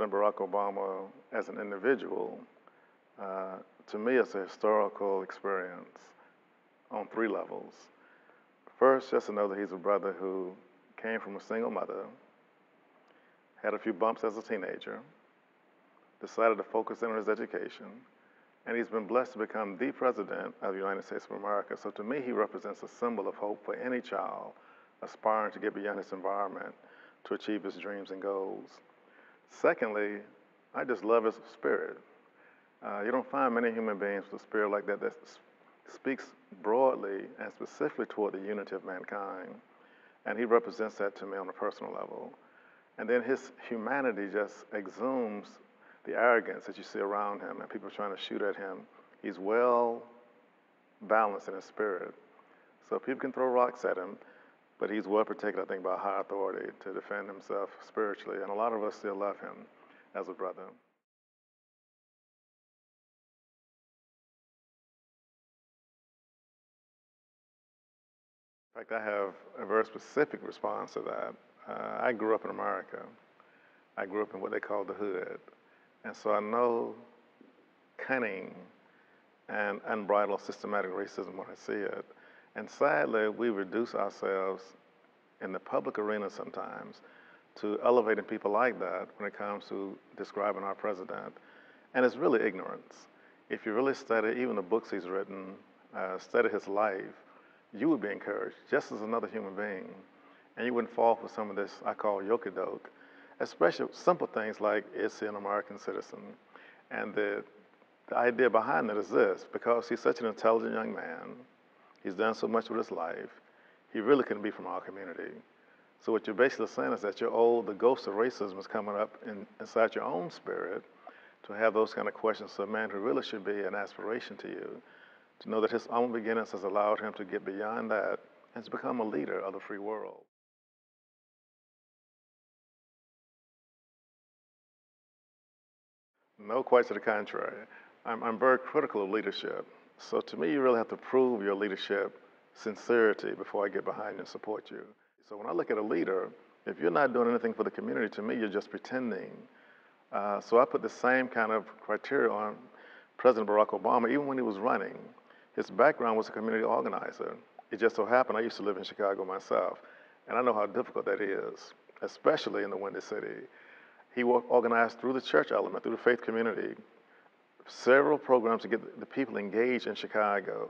President Barack Obama as an individual, to me, it's a historical experience on three levels. First, just to know that he's a brother who came from a single mother, had a few bumps as a teenager, decided to focus in on his education, and he's been blessed to become the President of the United States of America. So to me, he represents a symbol of hope for any child aspiring to get beyond his environment to achieve his dreams and goals. Secondly, I just love his spirit. You don't find many human beings with a spirit like that that speaks broadly and specifically toward the unity of mankind. And he represents that to me on a personal level. And then his humanity just exhumes the arrogance that you see around him and people trying to shoot at him. He's well balanced in his spirit. So people can throw rocks at him, but he's well protected, I think, by high authority to defend himself spiritually. And a lot of us still love him as a brother. In fact, I have a very specific response to that. I grew up in America. I grew up in what they call the hood. And so I know cunning and unbridled systematic racism when I see it. And sadly, we reduce ourselves in the public arena sometimes to elevating people like that when it comes to describing our president. And it's really ignorance. If you really study even the books he's written, study his life, you would be encouraged, just as another human being. And you wouldn't fall for some of this I call yoke-a-doke, especially simple things like, is he an American citizen? And the idea behind it is this: because he's such an intelligent young man, he's done so much with his life, he really couldn't be from our community. So what you're basically saying is that the ghost of racism is coming up inside your own spirit to have those kind of questions. So a man who really should be an aspiration to you, to know that his own beginnings has allowed him to get beyond that and to become a leader of the free world. No, quite to the contrary. I'm very critical of leadership. So to me, you really have to prove your leadership sincerity before I get behind you and support you. So when I look at a leader, if you're not doing anything for the community, to me, you're just pretending. So I put the same kind of criteria on President Barack Obama, even when he was running. His background was a community organizer. It just so happened I used to live in Chicago myself, and I know how difficult that is, especially in the Windy City. He organized through the church element, through the faith community, several programs to get the people engaged in Chicago.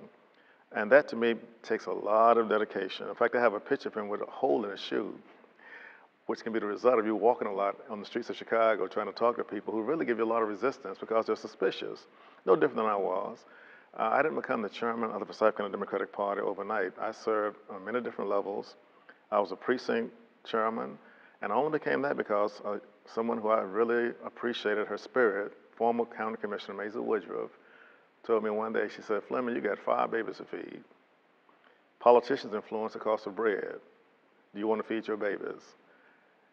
And that, to me, takes a lot of dedication. In fact, I have a picture of him with a hole in his shoe, which can be the result of you walking a lot on the streets of Chicago trying to talk to people who really give you a lot of resistance because they're suspicious. No different than I was. I didn't become the chairman of the Forsyth County Democratic Party overnight. I served on many different levels. I was a precinct chairman, and I only became that because someone who I really appreciated her spirit, former County Commissioner Maisie Woodruff, told me one day, she said, "Fleming, you got 5 babies to feed. Politicians influence the cost of bread. Do you want to feed your babies?"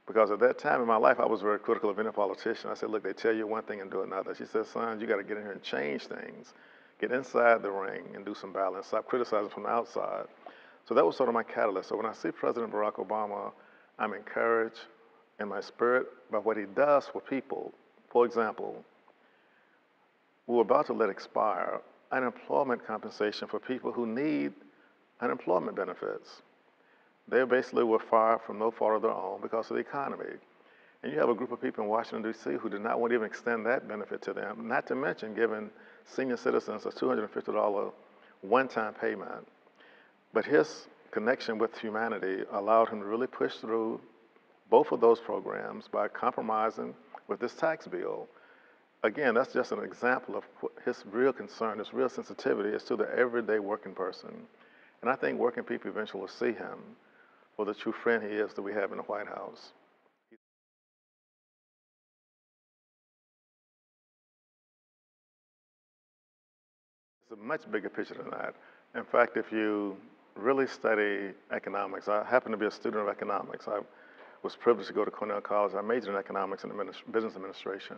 Because at that time in my life, I was very critical of any politician. I said, look, they tell you one thing and do another. She said, son, you got to get in here and change things. Get inside the ring and do some balance. Stop criticizing from the outside. So that was sort of my catalyst. So when I see President Barack Obama, I'm encouraged in my spirit by what he does for people. For example, we're about to let expire unemployment compensation for people who need unemployment benefits. They basically were fired from no fault of their own because of the economy. And you have a group of people in Washington, D.C. who did not want to even extend that benefit to them, not to mention giving senior citizens a $250 one-time payment. But his connection with humanity allowed him to really push through both of those programs by compromising with this tax bill. Again, that's just an example of his real concern, his real sensitivity is to the everyday working person. And I think working people eventually will see him for the true friend he is that we have in the White House. It's a much bigger picture than that. In fact, if you really study economics, I happen to be a student of economics. I was privileged to go to Cornell College. I majored in economics and business administration.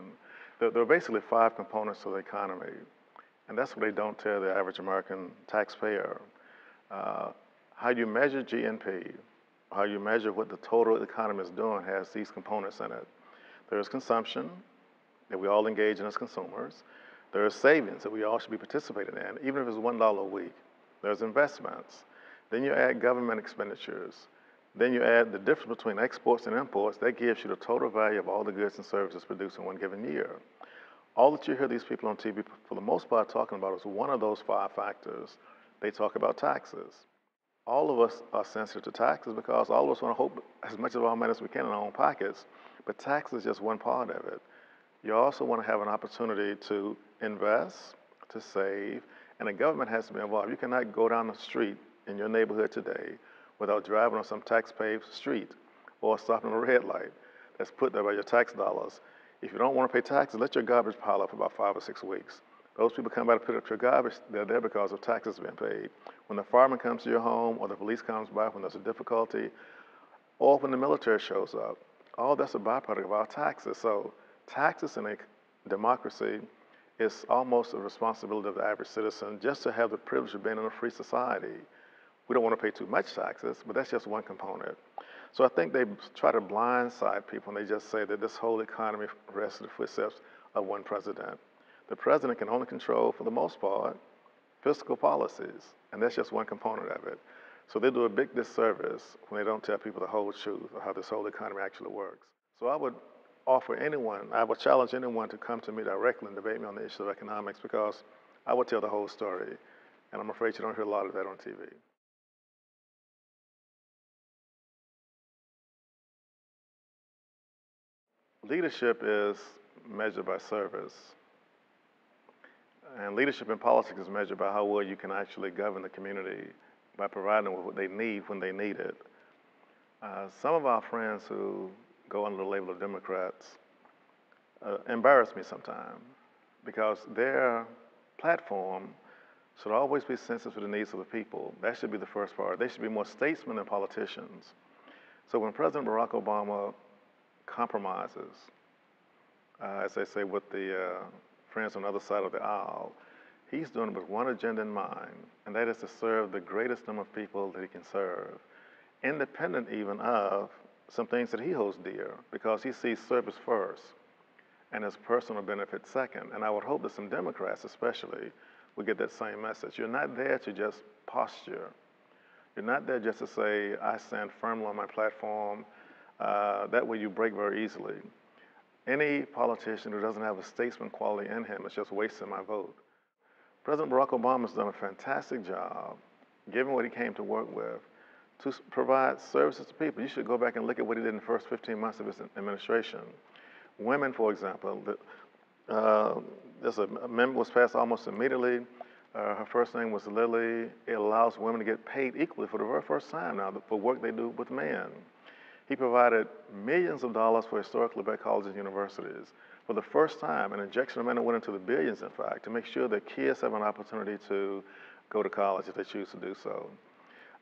There are basically 5 components to the economy, and that's what they don't tell the average American taxpayer. How you measure GNP, how you measure what the total economy is doing has these components in it. There's consumption, that we all engage in as consumers. There are savings that we all should be participating in, even if it's $1 a week. There's investments. Then you add government expenditures. Then you add the difference between exports and imports. That gives you the total value of all the goods and services produced in one given year. All that you hear these people on TV, for the most part, talking about is one of those 5 factors. They talk about taxes. All of us are sensitive to taxes because all of us want to hold as much of our money as we can in our own pockets, but tax is just one part of it. You also want to have an opportunity to invest, to save, and the government has to be involved. You cannot go down the street in your neighborhood today without driving on some tax-paved street or stopping at a red light that's put there by your tax dollars. If you don't want to pay taxes, let your garbage pile up for about 5 or 6 weeks. Those people come by to pick up your garbage, they're there because of taxes being paid. When the fireman comes to your home or the police comes by when there's a difficulty, or when the military shows up, all that's a byproduct of our taxes. So taxes in a democracy is almost a responsibility of the average citizen just to have the privilege of being in a free society. We don't want to pay too much taxes, but that's just one component. So I think they try to blindside people and they just say that this whole economy rests in the footsteps of one president. The president can only control, for the most part, fiscal policies, and that's just one component of it. So they do a big disservice when they don't tell people the whole truth of how this whole economy actually works. So I would challenge anyone to come to me directly and debate me on the issue of economics because I would tell the whole story, and I'm afraid you don't hear a lot of that on TV. Leadership is measured by service. And leadership in politics is measured by how well you can actually govern the community by providing them with what they need when they need it. Some of our friends who go under the label of Democrats embarrass me sometimes because their platform should always be sensitive to the needs of the people. That should be the first part. They should be more statesmen than politicians. So when President Barack Obama compromises, as they say, with the friends on the other side of the aisle, he's doing it with one agenda in mind, and that is to serve the greatest number of people that he can serve, independent even of some things that he holds dear, because he sees service first and his personal benefit second. And I would hope that some Democrats especially would get that same message. You're not there to just posture. You're not there just to say, I stand firmly on my platform. That way you break very easily. Any politician who doesn't have a statesman quality in him is just wasting my vote. President Barack Obama has done a fantastic job, given what he came to work with, to provide services to people. You should go back and look at what he did in the first 15 months of his administration. Women, for example, there's an amendment was passed almost immediately. Her first name was Lily. It allows women to get paid equally for the very first time now for work they do with men. He provided millions of dollars for historically black colleges and universities. For the first time, an injection amendment went into the billions, in fact, to make sure that kids have an opportunity to go to college if they choose to do so.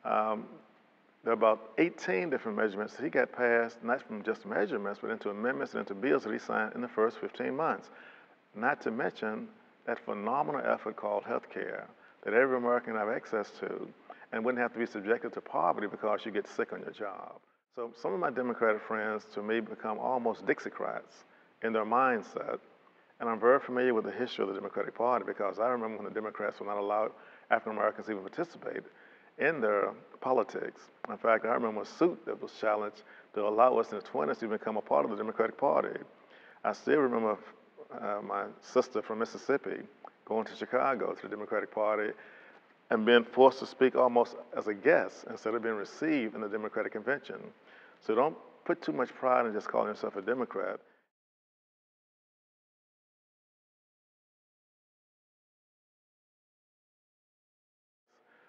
There are about 18 different measurements that he got passed, not from just measurements, but into amendments and into bills that he signed in the first 15 months. Not to mention that phenomenal effort called healthcare that every American have access to and wouldn't have to be subjected to poverty because you get sick on your job. So some of my Democratic friends, to me, become almost Dixiecrats in their mindset. And I'm very familiar with the history of the Democratic Party because I remember when the Democrats were not allowed African Americans to even participate in their politics. In fact, I remember a suit that was challenged to allow us in the 20s to become a part of the Democratic Party. I still remember my sister from Mississippi going to Chicago to the Democratic Party and being forced to speak almost as a guest instead of being received in the Democratic convention. So don't put too much pride in just calling yourself a Democrat.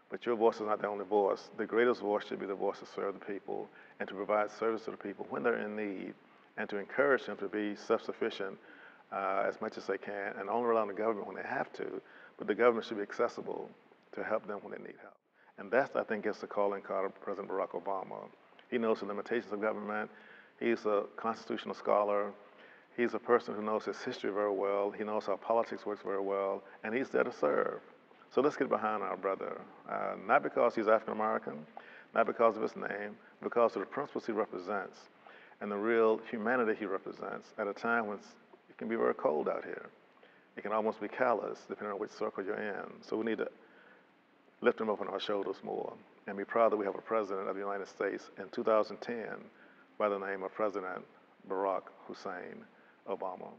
But your voice is not the only voice. The greatest voice should be the voice to serve the people and to provide service to the people when they're in need and to encourage them to be self-sufficient as much as they can and only rely on the government when they have to. But the government should be accessible to help them when they need help. And that, I think, is the calling card of President Barack Obama. He knows the limitations of government. He's a constitutional scholar. He's a person who knows his history very well. He knows how politics works very well, and he's there to serve. So let's get behind our brother, not because he's African American, not because of his name, because of the principles he represents and the real humanity he represents at a time when can be very cold out here. It can almost be callous, depending on which circle you're in. So we need to lift them up on our shoulders more and be proud that we have a president of the United States in 2010 by the name of President Barack Hussein Obama.